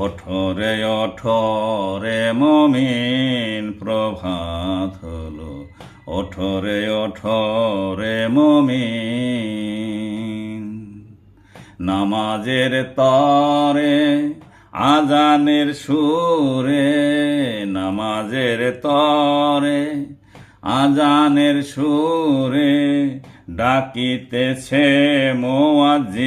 ওঠরে ওঠরে মমিন প্রভাত হলো, ওঠরে ওঠরে মমিন। নামাজের তরে আজানের সুরে, নামাজের তরে আজানের সুরে ডাকিতেছে মুয়াজ্জিন।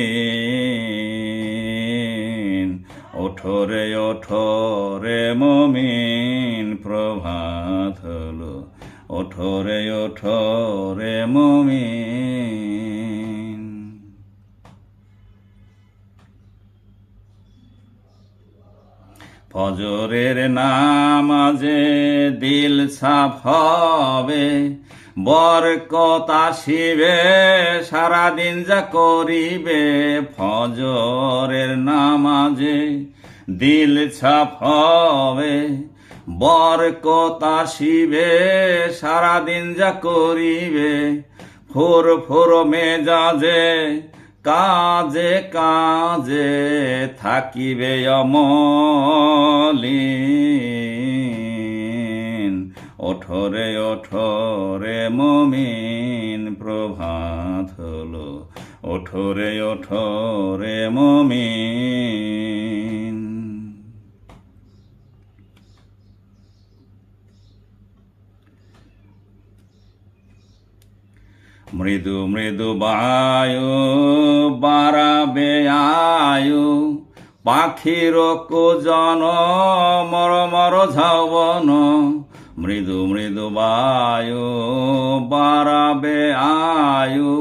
ওঠরে ওঠরে মমিন প্রভাত হলো, ওঠরে ওঠরে মমিন। ফজরের নামাজে দিল সাফ হবে, বরকত আসিবে সারাদিন যা করিবে। ফজরের নামাজে দিল সাফ হবে, বরকত আসিবে সারাদিন যা করিবে। ফুর ফুর মেজাজে কাজে কাজে থাকিবে অমলিন। ওঠরে ওঠরে মমিন প্রভাত হলো, ওঠরে ওঠরে মমিন। মৃদু মৃদু বায়ু বাড়াবে আয়ু, পাখির কুজন মর মর ঝাবন। মৃদু মৃদু বায়ু বাড়াবে আয়ু,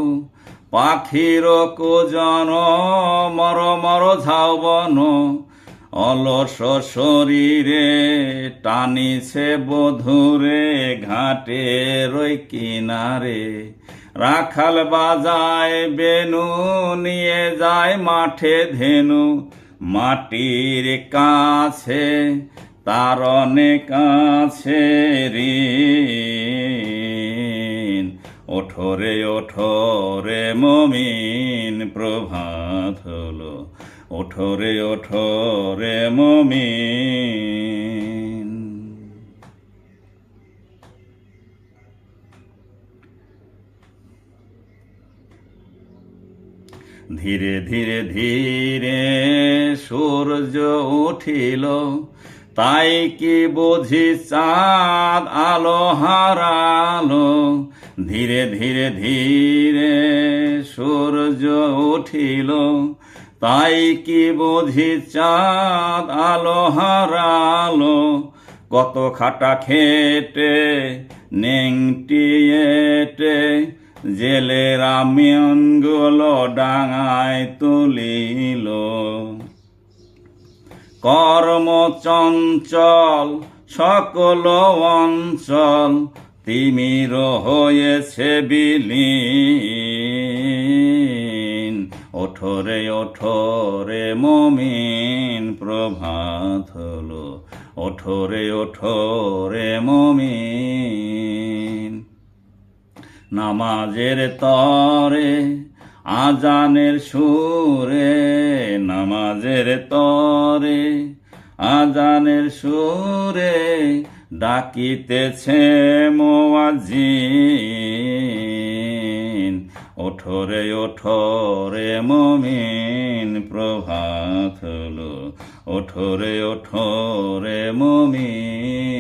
পাখির কুজন মর মর ঝাবন। অলস শরীরে টানিছে বধুরে ঘাটের ওই কিনারে। রাখাল বাজায় বেনু নিয়ে যায় মাঠে ধেনু, মাটির কাছে তার অনেক আছে ঋণ। ওঠরে ওঠরে মমিন প্রভাত হলো, ওঠরে ওঠরে মমিন। ধীরে ধীরে ধীরে সূর্য উঠিল, তাই কি বুঝি চাঁদ আলো হারালো। ধীরে ধীরে ধীরে সূর্য উঠিল, তাই কি বুঝি চাঁদ আলো হারালো। কত খাটা খেটে নেংটিয়েটে জেলেরা মিয়নগুলো ডাঙায় তুলিল। কর্ম চঞ্চল সকল অঞ্চল তিমির হয়েছে বিলীন। ওঠরে ওঠরে মমিন প্রভাত হলো, ওঠরে ওঠরে মমিন। নামাজের তরে আজানের সুরে, নামাজের তরে আজানের সুরে ডাকিতেছে মুয়াজ্জিন। ওঠরে ওঠরে মমিন প্রভাত হলো, ওঠরে ওঠরে মমিন।